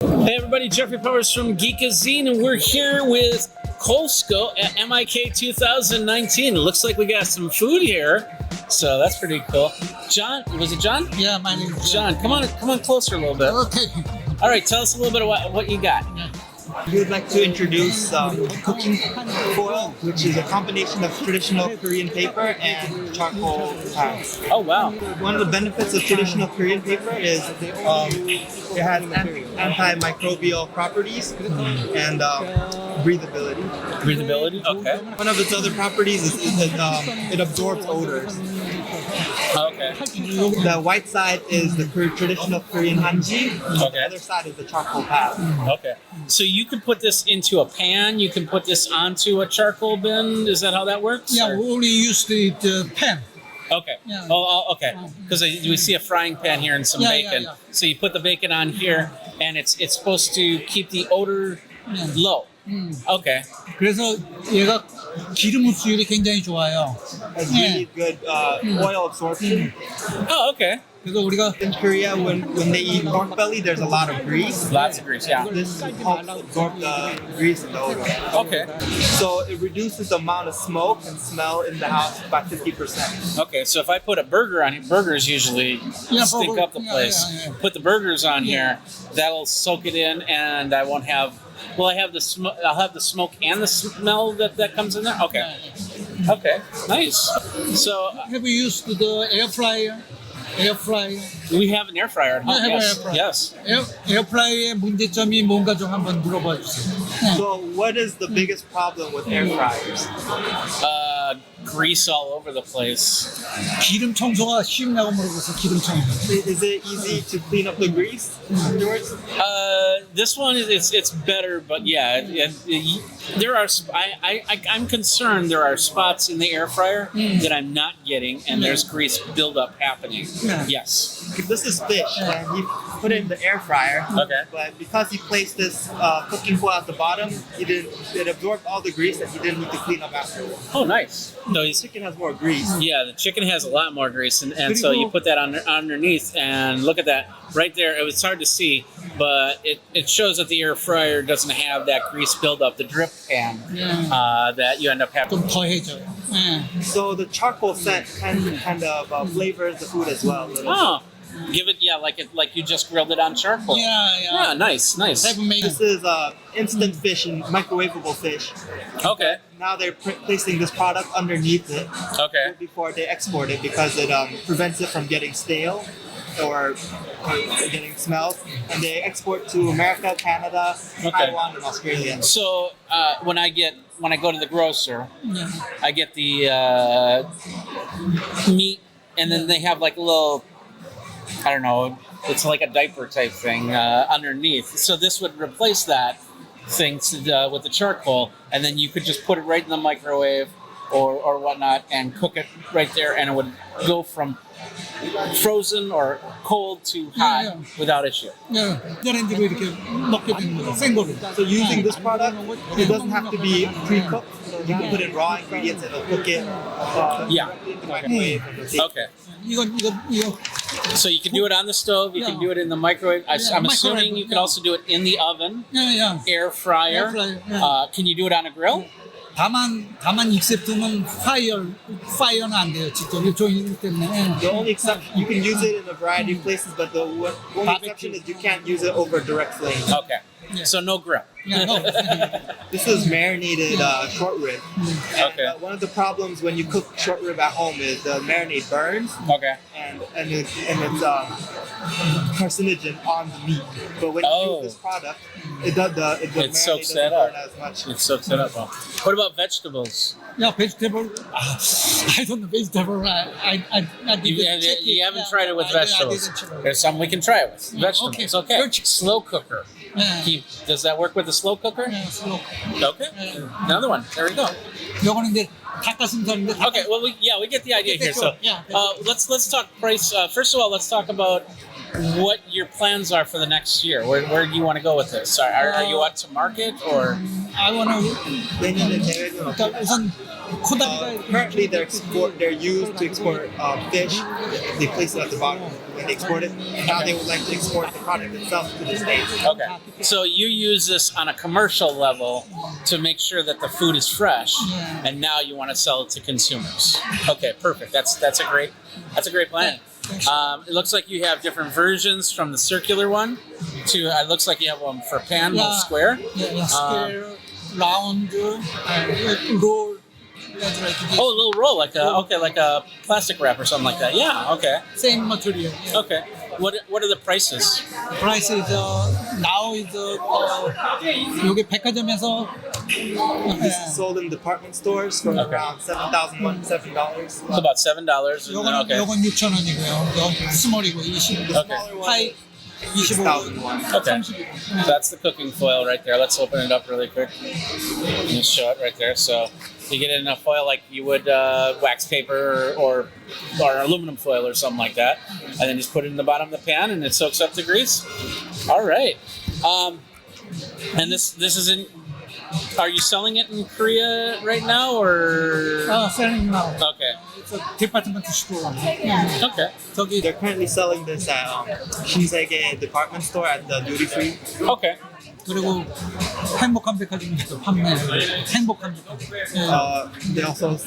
Hey everybody, Jeffrey Powers from Geekazine, and we're here with Kolsco at MIK 2019. It looks like we got some food here, so that's pretty cool. John, was it John? Yeah, my name is John. Come on closer a little bit. Okay. All right, tell us a little bit about what you got. We would like to introduce cooking foil, which is a combination of traditional Korean paper and charcoal pans. Oh wow! One of the benefits of traditional Korean paper is it has antimicrobial properties and breathability. Breathability. Okay. One of its other properties is it absorbs odors. Okay. The white side is the traditional Korean hanji. Okay. The other side is the charcoal pan. Okay. So you can put this into a pan. You can put this onto a charcoal bin. Is that how that works? Yeah, or? we only use the pan. Okay. Yeah. Oh, okay. Because we see a frying pan here and some bacon. Yeah. So you put the bacon on here, and it's supposed to keep the odor low. Okay. 그래서 얘가 기름 흡수율이 굉장히 좋아요. Has really good oil absorption. Oh, okay. 그래서 우리가 In Korea, when they eat pork belly, there's a lot of grease. Lots of grease. Yeah. This helps absorb the grease and the odor. Okay. So it reduces the amount of smoke and smell in the house by 50%. Okay. So if I put a burger on here, burgers usually stink up the place. Yeah. Put the burgers on here, that'll soak it in, and I won't have. Will I have the smoke? I'll have the smoke and the smell that comes in there. Okay. Okay. Nice. So have you used the air fryer? Air fryer. we have an air fryer at home. have an Yes. air fryer. Yes. 에어 프라이의 문제점이 뭔가 좀 한번 물어봐 주세요. So what is the biggest problem with air fryers? Grease all over the place. 기름 청소가 쉽냐고 물어보세요. 기름 청소. Is it easy to clean up the grease afterwards? This one it's better, but yeah, there are. I'm concerned there are spots in the air fryer that I'm not getting, and there's grease buildup happening. Yeah. Yes. This is fish, and he put it in the air fryer. Okay. But because he placed this cooking foil at the bottom, it absorbed all the grease that he didn't need to clean up afterwards. Oh, nice. So The chicken has more grease. yeah, the chicken has a lot more grease, and so you put that underneath, and look at that right there. It was hard to see, but it shows that the air fryer doesn't have that grease buildup, the drip pan that you end up having. 좀 더해져요. So the charcoal scent kind of flavors the food as well. Oh, give it like you just grilled it on charcoal. Yeah. Nice. They've made This is instant fish and microwavable fish. Okay. Now they're placing this product underneath it Okay. before they export it because it prevents it from getting stale or getting smells. And they export to America, Canada, Taiwan, and Australia. So when I go to the grocer, I get the meat, and then they have like a little, I don't know, it's like a diaper type thing underneath. So this would replace that thing with the charcoal, and then you could just put it right in the microwave or whatnot and cook it right there, and it would go from frozen or cold to hot without issue. 네, 전자레인지로 이렇게 먹게 되는 거예요. 생거로. So using this product, it doesn't have to be pre-cooked. You can put in raw ingredients and it'll cook it directly in the microwave. Okay. 이거. So you can do it on the stove, you can do it in the microwave. I'm assuming you can also do it in the oven, Yeah. air fryer. Air fryer, Can you do it on a grill? 다만 except는 fire는 안 돼요. 직접 조인 때문에. The only exception, you can use it in a variety of places, but the only exception is you can't use it over direct flame. Okay. So no grill. Yeah, no. This is marinated short rib. And, Okay. one of the problems when you cook short rib at home is the marinade burns Okay. and it's carcinogen on the meat. But when you use this product, it It soaks that burn up. as much. It soaks it up. What about vegetables? Yeah, vegetable. I don't know vegetable. I You haven't tried it with vegetables. There's some we can try it with. Vegetables. Okay. Slow cooker. Does that work with the slow cooker? slow. Okay. Another one. There we go. 요거는 이제 닭가슴살인데. Okay. Well, we get the idea here. So Yeah. let's talk price. First of all, let's talk about what your plans are for the next year. Where do you want to go with this? Are you out to market or? I wanna 내년에 계획은 어떻게? 그러니까 우선 코다리가 Currently, they're used to export fish. They place it at the bottom when they export it. Now they would like to export the product itself to the States. Okay. So you use this on a commercial level to make sure that the food is fresh, Yeah. and now you want to sell it to consumers. Okay, perfect. That's a great plan. It looks like you have different versions from the circular one to. It looks like you have one for pan, Yeah. square. Yeah, square, round, and roll. That's like this. Oh, a little roll, like a plastic wrap or something like that. Yeah. Okay. Same material. Yeah. Okay. What are the prices? Price is now is 여기 백화점에서 This is sold in department stores for Okay. around $7,107. It's about $7. 요건 Okay. 요건 6,000원이고요. 요 스몰이고 20. Okay. 하이 25. 6,001. Okay. So that's the cooking foil right there. Let's open it up really quick. Just show it right there. So you get it in a foil like you would wax paper or aluminum foil or something like that, and then just put it in the bottom of the pan and it soaks up the grease. All right. And this is in. Are you selling it in Korea right now or? selling now. Okay. It's a department store. Okay. 저기 They're currently selling this at 신세계 department store at the duty free. Okay. 그리고 행복한 백화점에서 판매해요. 행복한 백화점. They also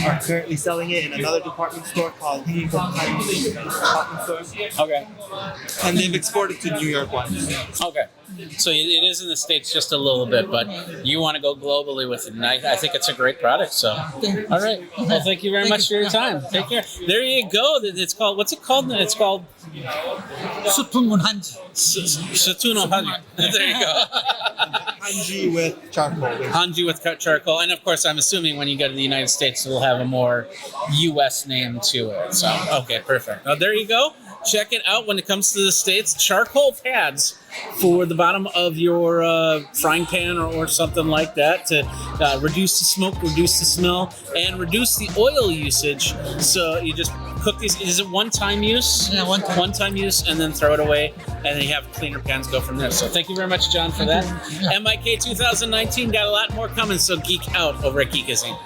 are currently selling it in another department store called 행복한 department store. Okay. And they've exported to New York once. Okay. So it is in the States just a little bit, but you want to go globally with it, and I think it's a great product. So, all right. Well, thank you very much for your time. Take care. There you go. It's called. What's it called? It's called 수풍문 한지. Satuno Hanji. There you go. Hanji with charcoal. Hanji with charcoal, and of course, I'm assuming when you go to the United States, it'll have a more U.S. name to it. So, okay, perfect. Well, there you go. Check it out when it comes to the States. Charcoal pads for the bottom of your frying pan or something like that to reduce the smoke, reduce the smell, and reduce the oil usage. So you just cook these. Is it one-time use? Yeah, one time. One-time use, and then throw it away, and then you have cleaner pans go from there. So thank you very much, John, for that. Yeah. MIK 2019 got a lot more coming, so geek out over at Geekazine.